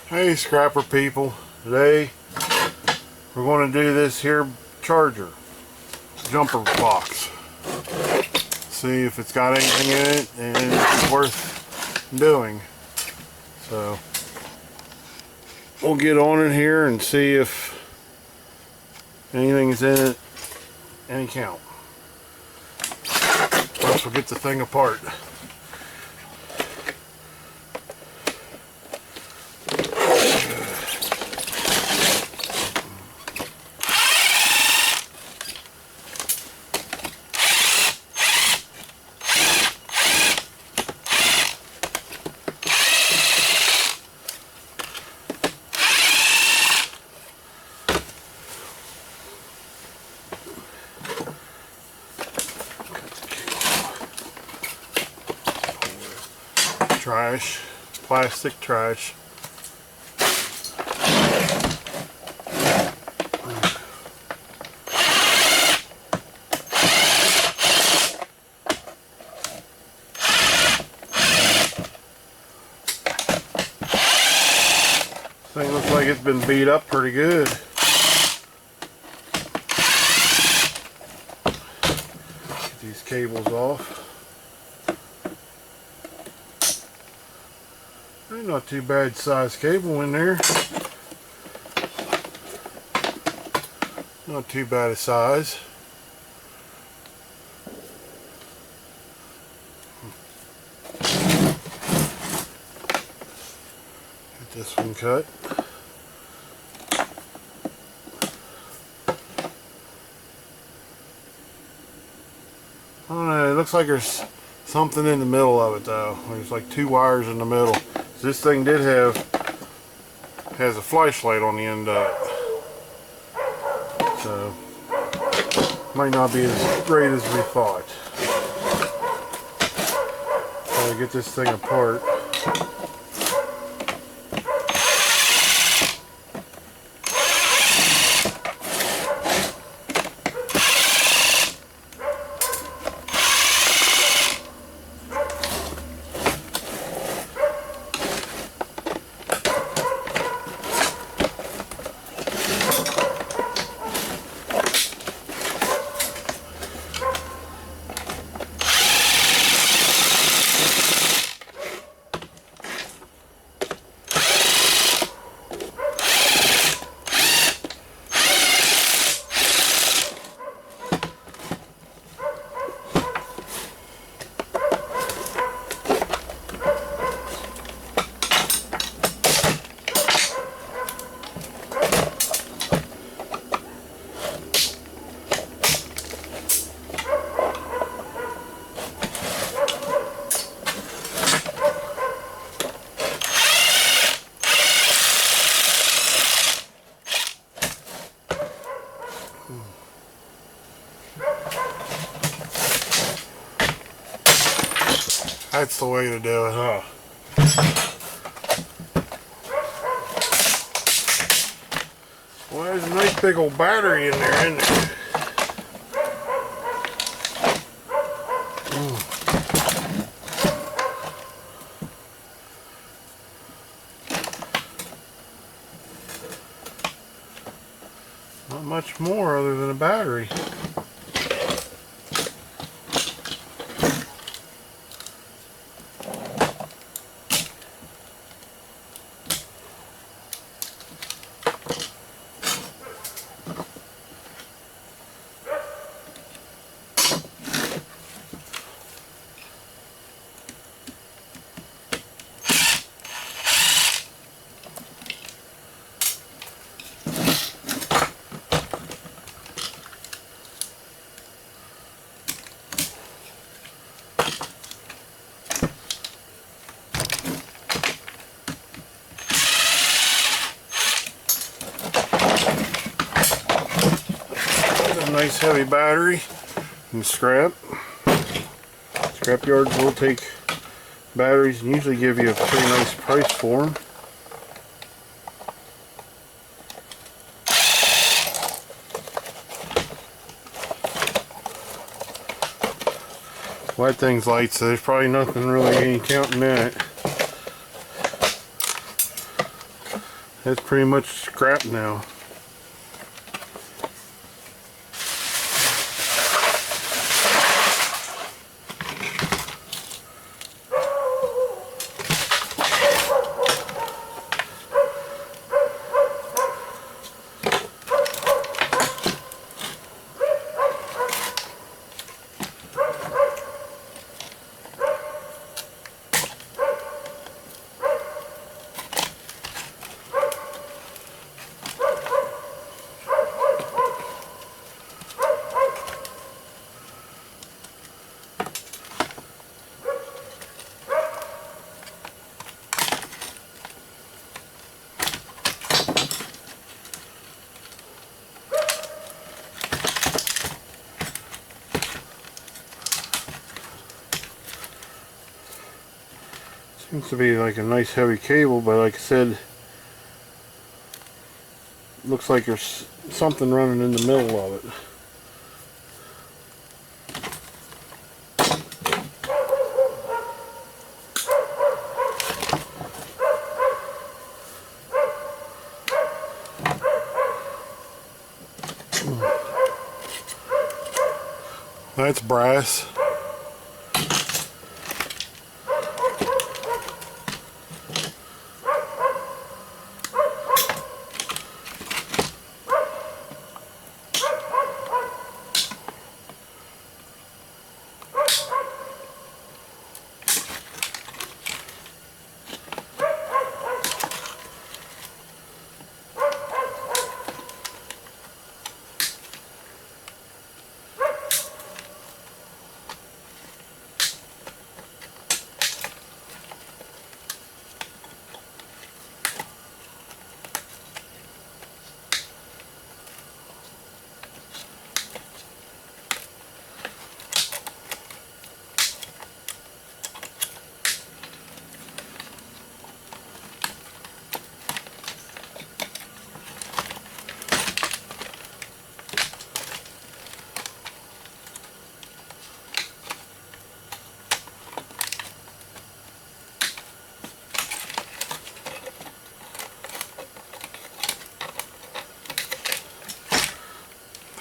Hey scrapper people, today we're going to do this here charger jumper box. See if it's got anything in it and it's worth doing. So we'll get on it here and see if anything's in it, any count. First we'll get the thing apart. Trash, plastic trash. Thing looks like it's been beat up pretty good. Get these cables off. Ain't not too bad size cable in there. Not too bad a size. Get this one cut. I don't know, it looks like there's something in the middle of it though. There's like two wires in the middle. This thing has a flashlight on the end of it, so might not be as great as we thought. Gotta get this thing apart. That's the way to do it, huh? Well, there's a nice big old battery in there, isn't there? Not much more other than a battery. Nice heavy battery and scrap. Scrap yards will take batteries and usually give you a pretty nice price for them. Well, that thing's light, so there's probably nothing really any counting in it. It's pretty much scrap now. Seems to be like a nice heavy cable, but like I said, looks like there's something running in the middle of it. That's brass.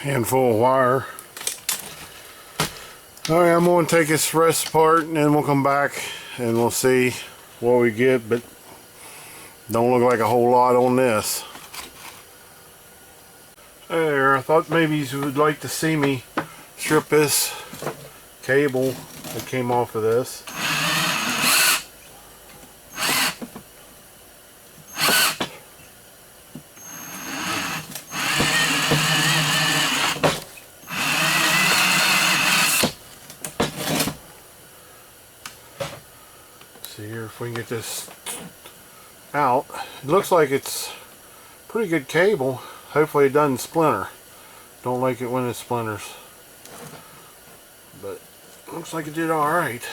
Handful of wire. Alright, I'm going to take this rest apart and then we'll come back and we'll see what we get, but don't look like a whole lot on this. There, I thought maybe you would like to see me strip this cable that came off of this. See here if we can get this out. It looks like it's pretty good cable. Hopefully it doesn't splinter. Don't like it when it splinters. But looks like it did alright.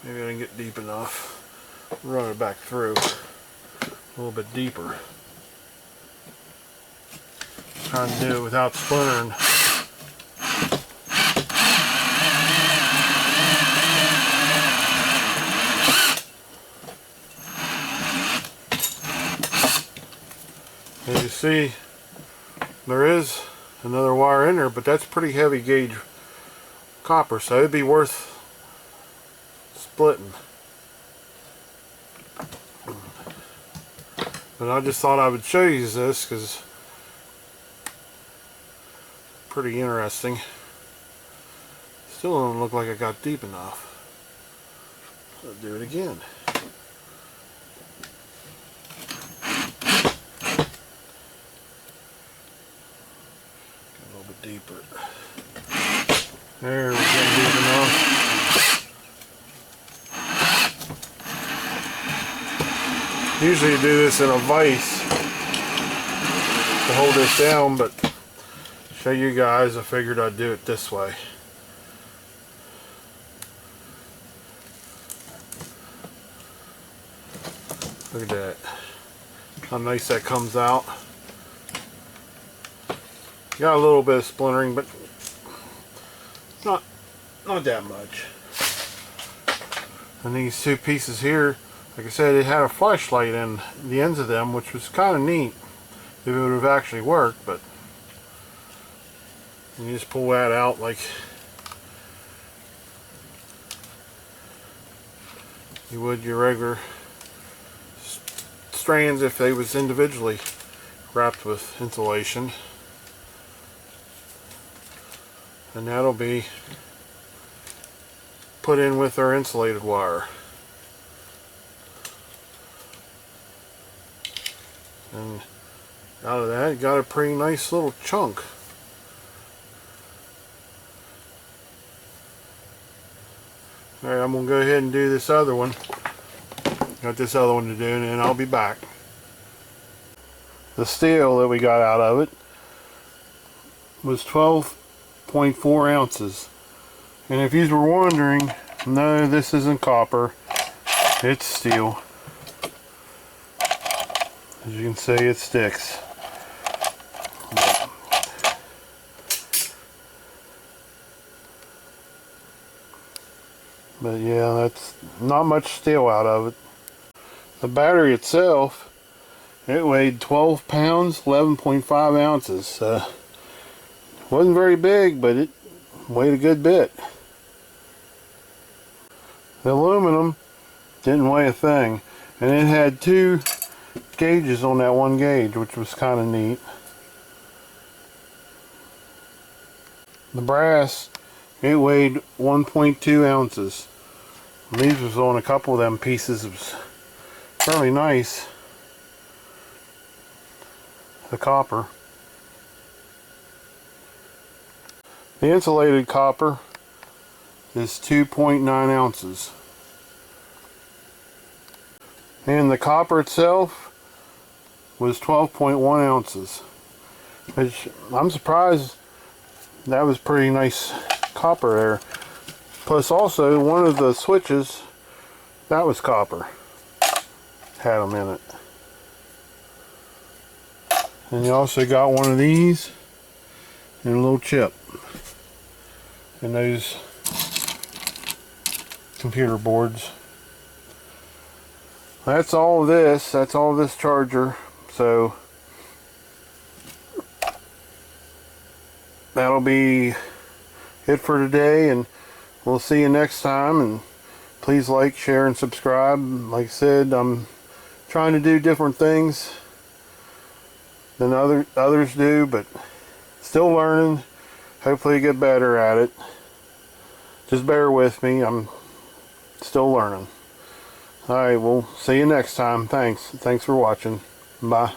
Maybe I can get deep enough. Run it back through a little bit deeper. Trying to do it without splintering. As you see, there is another wire in there, but that's pretty heavy gauge copper, so it'd be worth splitting. But I just thought I would show you this because pretty interesting. Still don't look like I got deep enough. I'll do it again. Deeper. There, we're getting deep enough. Usually you do this in a vise to hold this down, but to show you guys, I figured I'd do it this way. Look at that. How nice that comes out. Got a little bit of splintering, but not that much. And these two pieces here, like I said, it had a flashlight in the ends of them, which was kind of neat if it would have actually worked. But you just pull that out like you would your regular strands if they was individually wrapped with insulation. And that'll be put in with our insulated wire. And out of that, it got a pretty nice little chunk. Alright, I'm going to go ahead and do this other one. Got this other one to do, and then I'll be back. The steel that we got out of it was 12.4 ounces. And if you were wondering, no, this isn't copper, it's steel. As you can see, it sticks. But yeah, that's not much steel out of it. The battery itself, it weighed 12 pounds, 11.5 ounces. Wasn't very big, but it weighed a good bit. The aluminum didn't weigh a thing, and it had 2 gauges on that one gauge, which was kind of neat. The brass, it weighed 1.2 ounces. And these was on a couple of them pieces. It was fairly nice. The copper. The insulated copper is 2.9 ounces. And the copper itself was 12.1 ounces. Which I'm surprised, that was pretty nice copper there. Plus also one of the switches, that was copper. Had them in it. And you also got one of these and a little chip. And those computer boards. That's all of this. That's all of this charger. So that'll be it for today, and we'll see you next time. And please like, share, and subscribe. Like I said, I'm trying to do different things than others do, but still learning. Hopefully get better at it. Just bear with me, I'm still learning. Alright, we'll see you next time. Thanks for watching. Bye.